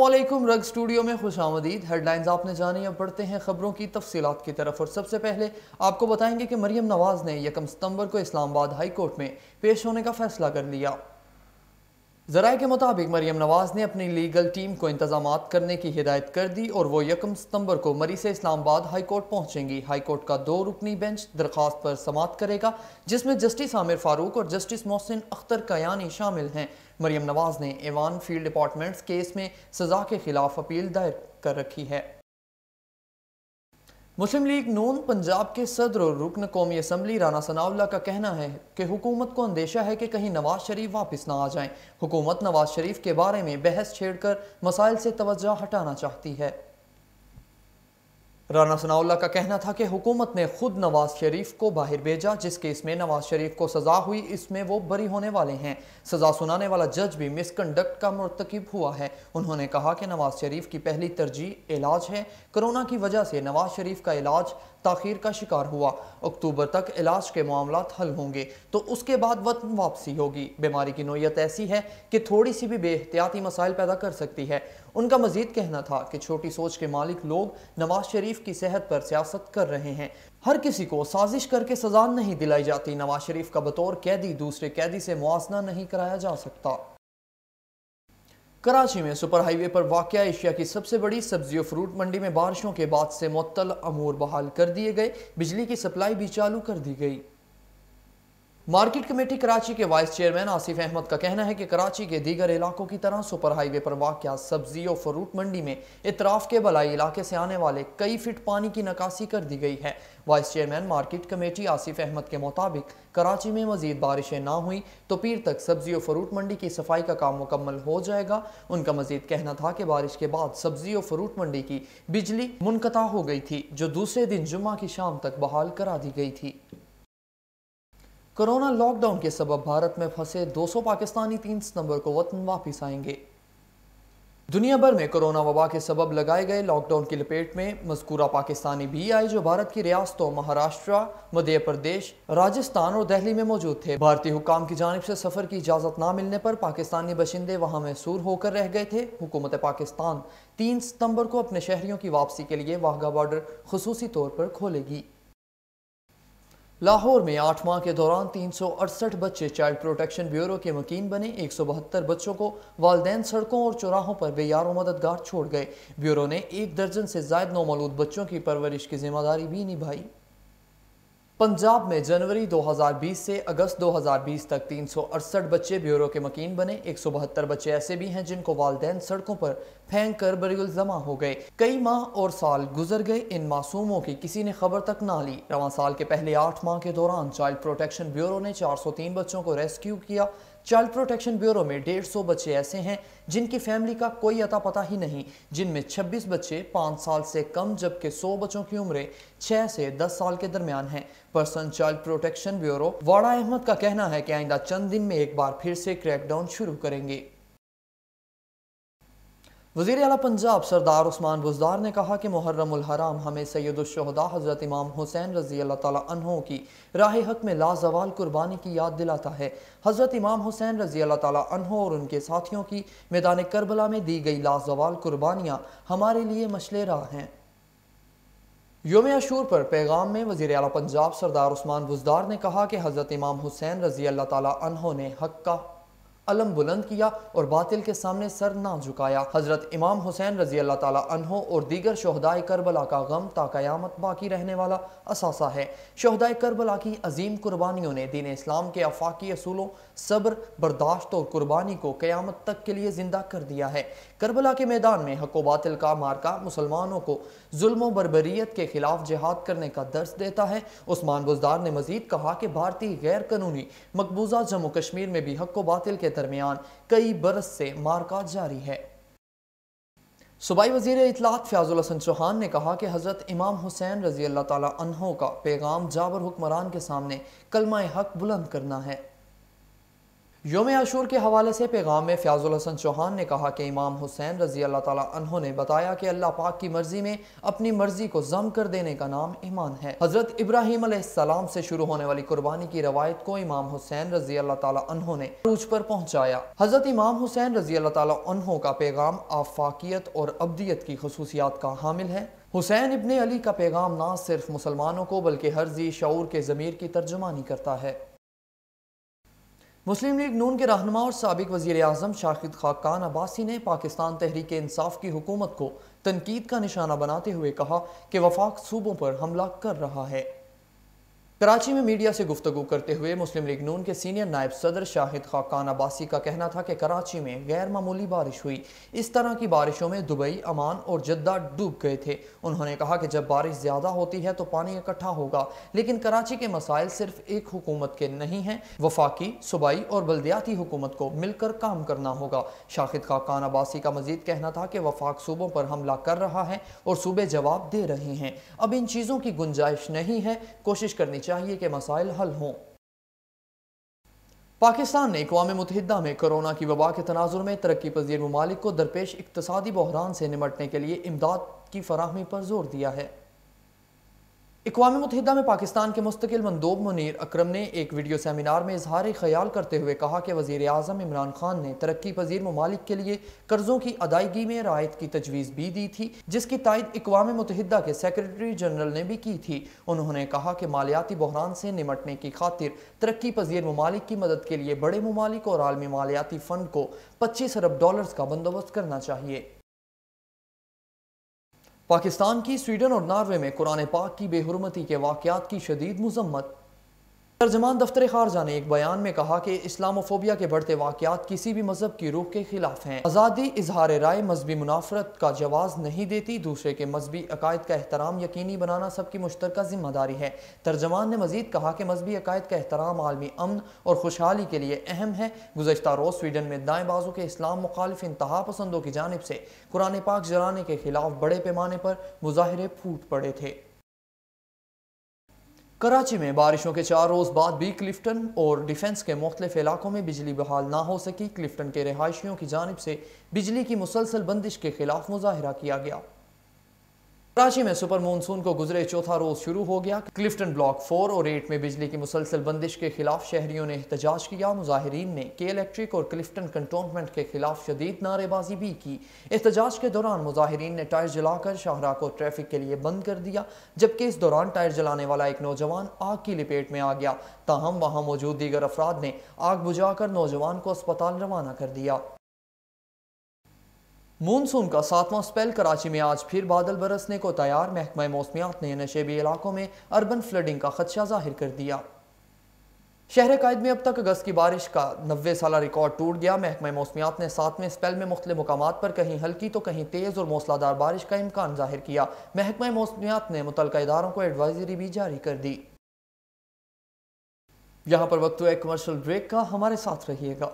अस्सलामुअलैकुम। रग स्टूडियो में खुशामदीद। हेडलाइंस आपने जानी, अब बढ़ते हैं खबरों की तफसीलात की तरफ। और सबसे पहले आपको बताएंगे कि मरियम नवाज ने 1 सितंबर को इस्लामाबाद हाई कोर्ट में पेश होने का फैसला कर लिया। ज़राए के मुताबिक मरियम नवाज ने अपनी लीगल टीम को इंतजामात करने की हिदायत कर दी और वो 1 सितंबर को मरी से इस्लामाबाद हाई कोर्ट पहुंचेंगी। हाई कोर्ट का 2 रुकनी बेंच दरख्वास्त पर समाअत करेगा, जिसमें जस्टिस आमिर फारूक और जस्टिस मोहसिन अख्तर कयानी शामिल हैं। मरियम नवाज ने एवान फील्ड डिपार्टमेंट्स केस में सजा के खिलाफ अपील दायर कर रखी है। मुस्लिम लीग नून पंजाब के सदर और रुकन कौमी असम्बली राना सनाउल्लाह का कहना है कि हुकूमत को अंदेशा है कि कहीं नवाज शरीफ वापस ना आ जाएं। हुकूमत नवाज शरीफ के बारे में बहस छेड़कर मसाइल से तवज्जो हटाना चाहती है। राना सनाउल्लाह का कहना था कि हुकूमत ने खुद नवाज शरीफ को बाहर भेजा। जिस केस में नवाज शरीफ को सजा हुई, इसमें वो बरी होने वाले हैं। सजा सुनाने वाला जज भी मिसकंडक्ट का मुर्तकिब हुआ है। उन्होंने कहा कि नवाज शरीफ की पहली तरजीह इलाज है। कोरोना की वजह से नवाज शरीफ का इलाज ताखीर का शिकार हुआ। अक्टूबर तक इलाज के मामलात हल होंगे तो उसके बाद वतन वापसी होगी। बीमारी की नोयत ऐसी है कि थोड़ी सी भी बेहतियाती मसाइल पैदा कर सकती है। उनका मजीद कहना था कि छोटी सोच के मालिक लोग नवाज शरीफ की सेहत पर सियासत कर रहे हैं। हर किसी को साजिश करके सजा नहीं दिलाई जाती। नवाज शरीफ का बतौर कैदी दूसरे कैदी से मुआवजा नहीं कराया जा सकता। कराची में सुपर हाईवे पर वाक़या एशिया की सबसे बड़ी सब्जी और फ्रूट मंडी में बारिशों के बाद से मुअत्तल अमूर बहाल कर दिए गए। बिजली की सप्लाई भी चालू कर दी गई। मार्केट कमेटी कराची के वाइस चेयरमैन आसिफ अहमद का कहना है कि कराची के दीगर इलाकों की तरह सुपर हाईवे पर वाक़या सब्जी और फ्रूट मंडी में इतराफ़ के बलाई इलाके से आने वाले कई फीट पानी की निकासी कर दी गई है। Vice chairman market committee Asif Ahmad के मुताबिक कराची में मजीद बारिशें ना हुई तो पीर तक सब्जी और फ्रूट मंडी की सफाई का काम मुकम्मल हो जाएगा। उनका मजीद कहना था कि बारिश के बाद सब्जी और फ्रूट मंडी की बिजली मुनक़ता हो गई थी, जो दूसरे दिन जुम्मा की शाम तक बहाल करा दी गई थी। कोरोना लॉकडाउन के सबब भारत में फंसे 200 पाकिस्तानी 3 सितंबर को वतन वापस आएंगे। दुनिया भर में कोरोना वबा के सबब लगाए गए लॉकडाउन की लपेट में मज़कूरा पाकिस्तानी भी आए, जो भारत की रियासतों महाराष्ट्र, मध्य प्रदेश, राजस्थान और दिल्ली में मौजूद थे। भारतीय हुकाम की जानिब से सफ़र की इजाज़त ना मिलने पर पाकिस्तानी बशिंदे वहाँ महसूर होकर रह गए थे। हुकूमत पाकिस्तान 3 सितंबर को अपने शहरियों की वापसी के लिए वाघा बॉर्डर खुसूसी तौर पर खोलेगी। लाहौर में 8 माह के दौरान 368 बच्चे चाइल्ड प्रोटेक्शन ब्यूरो के मकीन बने। 172 बच्चों को वालिदैन सड़कों और चौराहों पर बेयार मददगार छोड़ गए। ब्यूरो ने 1 दर्जन से ज़ायद नौमौलूद बच्चों की परवरिश की जिम्मेदारी भी निभाई। पंजाब में जनवरी 2020 से अगस्त 2020 तक 368 बच्चे ब्यूरो के मकीन बने। 172 बच्चे ऐसे भी हैं जिनको वालिदैन सड़कों पर फेंक कर बरियुल जमा हो गए। कई माह और साल गुजर गए, इन मासूमों की किसी ने खबर तक ना ली। रवां साल के पहले 8 माह के दौरान चाइल्ड प्रोटेक्शन ब्यूरो ने 403 बच्चों को रेस्क्यू किया। चाइल्ड प्रोटेक्शन ब्यूरो में 150 बच्चे ऐसे हैं जिनकी फैमिली का कोई अता पता ही नहीं, जिनमें 26 बच्चे 5 साल से कम, जबकि 100 बच्चों की उम्रें 6 से 10 साल के दरमियान हैं। पर्सन चाइल्ड प्रोटेक्शन ब्यूरो वाड़ा अहमद का कहना है कि आइंदा चंद दिन में एक बार फिर से क्रैकडाउन शुरू करेंगे। वज़ीर आला पंजाब सरदार उस्मान बुज़दार ने कहा कि मुहर्रमुल हराम हमें सैयदुश्शुहदा हज़रत इमाम हुसैन रज़ी अल्लाह ताला अन्हो की राह हक में लाजवाल कुर्बानी की याद दिलाता है। हज़रत इमाम हुसैन रज़ी अल्लाह ताला अन्हो और उनके साथियों की मैदान करबला में दी गई लाजवाल कुर्बानियाँ हमारे लिए मशले राह हैं। योम अशूर पर पैगाम में वज़ीर आला पंजाब सरदार उस्मान बुज़दार ने कहा कि हज़रत इमाम हुसैन रज़ी अल्लाह ताला अन्हो ने हक का अलम बुलंद किया और बातिल के सामने सर ना झुकाया। हजरत इमाम हुसैन रजी अल्लाह ताला अन्हो और दीगर शोहदाए करबला का गम ता क़यामत बाकी रहने वाला असासा है। शोहदाए करबला की अजीम कुर्बानियों ने दीन इस्लाम के आफाकी असूलों सब्र, बर्दाश्त और कुर्बानी को क़यामत तक के लिए जिंदा कर दिया है। करबला के मैदान में हक व बातिल का मार्का मुसलमानों को जुल्म व बर्बरियत के खिलाफ जिहाद करने का दर्स देता है। उस्मान बुज़दार ने मजीद कहा कि भारतीय गैर कानूनी मकबूजा जम्मू कश्मीर में भी हक व बातिल के दरमियान कई बरस से मार्का जारी है। सूबाई वज़ीर इत्तलात फ़याज़ुल हसन चौहान ने कहा कि हज़रत इमाम हुसैन रज़ी अल्लाह ताला अन्हो का पैगाम जाबर हुक्मरान के सामने कलमा हक बुलंद करना है। یوم عاشور کے حوالے سے پیغام میں فیاض الحسن چوہان نے کہا کہ امام حسین رضی اللہ تعالیٰ عنہ نے بتایا کہ اللہ پاک کی مرضی میں اپنی مرضی کو ضم کر دینے کا نام ایمان ہے۔ حضرت ابراہیم علیہ السلام سے شروع ہونے والی قربانی کی روایت کو امام حسین رضی اللہ تعالیٰ عنہ نے عروج پر پہنچایا۔ حضرت امام حسین رضی اللہ تعالیٰ عنہ کا پیغام آفاقیت اور ابدیت کی خصوصیات کا حامل ہے۔ حسین ابن علی کا پیغام نہ صرف مسلمانوں کو بلکہ ہر ذی شعور کے ضمیر کی ترجمانی کرتا ہے۔ مسلم لیگ نون کے رہنما اور سابق وزیر اعظم شاہد خاقان عباسی نے پاکستان تحریک انصاف کی حکومت کو تنقید کا نشانہ بناتے ہوئے کہا کہ وفاق صوبوں پر حملہ کر رہا ہے۔ کراچی میں میڈیا سے گفتگو کرتے ہوئے مسلم لیگ نون کے سینئر نائب صدر شاہد خاقان عباسی کا کہنا تھا کہ کراچی میں غیر معمولی بارش ہوئی۔ اس طرح کی بارشوں میں دبئی، عمان اور جدہ ڈوب گئے تھے۔ انہوں نے کہا کہ جب بارش زیادہ ہوتی ہے تو پانی اکٹھا ہوگا، لیکن کراچی کے مسائل صرف ایک حکومت کے نہیں ہیں، وفاقی، صوبائی اور بلدیاتی حکومت کو مل کر کام کرنا ہوگا۔ شاہد خاقان عباسی کا مزید کہنا تھا کہ وفاق صوبوں پر حملہ کر رہا ہے اور صوبے جواب دے رہے ہیں۔ اب ان چیزوں کی گنجائش نہیں ہے، کوشش کرنی چاہیے کہ مسائل حل ہوں۔ پاکستان نے اقوام متحدہ میں کرونا کی وبا کے تناظر میں ترقی پذیر ممالک کو درپیش اقتصادی بحران سے نمٹنے کے لیے امداد کی فراہمی پر زور دیا ہے۔ اقوام متحدہ میں پاکستان کے مستقل مندوب منیر اکرم نے ایک ویڈیو سیمینار میں اظہار خیال کرتے ہوئے کہا کہ وزیر اعظم عمران خان نے ترقی پذیر ممالک کے لیے قرضوں کی ادائیگی میں رعایت کی تجویز بھی دی تھی، جس کی تائید اقوام متحدہ کے سیکریٹری جنرل نے بھی کی تھی۔ انہوں نے کہا کہ مالیاتی بحران سے نمٹنے کی خاطر ترقی پذیر ممالک کی مدد کے لیے بڑے ممالک اور عالمی مالیاتی فنڈ کو $25 ارب کا بندوبست کرنا چاہیے۔ پاکستان کی سویڈن اور ناروے میں قرآن پاک کی بے حرمتی کے واقعات کی شدید مذمت۔ ترجمان دفتر خارجہ نے ایک بیان میں کہا کہ اسلاموفوبیا کے بڑھتے واقعات کسی بھی مذہب کی روح کے خلاف ہیں۔ آزادی اظہار رائے مذہبی منافرت کا جواز نہیں دیتی، دوسرے کے مذہبی عقائد کا احترام یقینی بنانا سب کی مشترکہ ذمہ داری ہے۔ ترجمان نے مزید کہا کہ مذہبی عقائد کا احترام عالمی امن اور خوشحالی کے لیے اہم ہے۔ گزشتہ روز سویڈن میں دائیں بازو کے اسلام مخالف انتہا پسندوں کی جانب سے قرآن پاک جلانے کے خلاف بڑے پیمانے پر مظاہرے پھوٹ پڑے تھے۔ کراچی میں بارشوں کے 4 روز بعد بھی کلفٹن اور ڈیفنس کے مختلف علاقوں میں بجلی بحال نہ ہو سکی۔ کلفٹن کے رہائشیوں کی جانب سے بجلی کی مسلسل بندش کے خلاف مظاہرہ کیا گیا۔ کراچی میں سپر مونسون کو گزرے چوتھا روز شروع ہو گیا۔ کلفٹن بلاک 4 اور 8 میں بجلی کی مسلسل بندش کے خلاف شہریوں نے احتجاج کیا۔ مظاہرین نے کے الیکٹرک اور کلفٹن کنٹونمنٹ کے خلاف شدید نعرے بازی بھی کی۔ احتجاج کے دوران مظاہرین نے ٹائر جلا کر شاہراہ کو ٹریفک کے لیے بند کر دیا، جبکہ اس دوران ٹائر جلانے والا ایک نوجوان آگ کی لپیٹ میں آ گیا۔ تاہم وہاں موجود دیگر افراد نے آگ بجھا کر نوجوان کو اسپتال روانہ کر دیا۔ مونسون کا 7واں سپیل کراچی میں آج پھر بادل برسنے کو تیار۔ محکمہ موسمیات نے نشیبی علاقوں میں اربن فلڈنگ کا خدشہ ظاہر کر دیا۔ شہر قائد میں اب تک اگست کی بارش کا 90 سالہ ریکارڈ ٹوٹ گیا۔ محکمہ موسمیات نے 7ویں سپیل میں مختلف مقامات پر کہیں ہلکی تو کہیں تیز اور موسلادھار بارش کا امکان ظاہر کیا۔ محکمہ موسمیات نے متعلقہ اداروں کو ایڈوائزری بھی جاری کر دی۔ یہاں پر وقت ہوا ایک کمرشل بریک کا، ہمارے ساتھ رہیے گا۔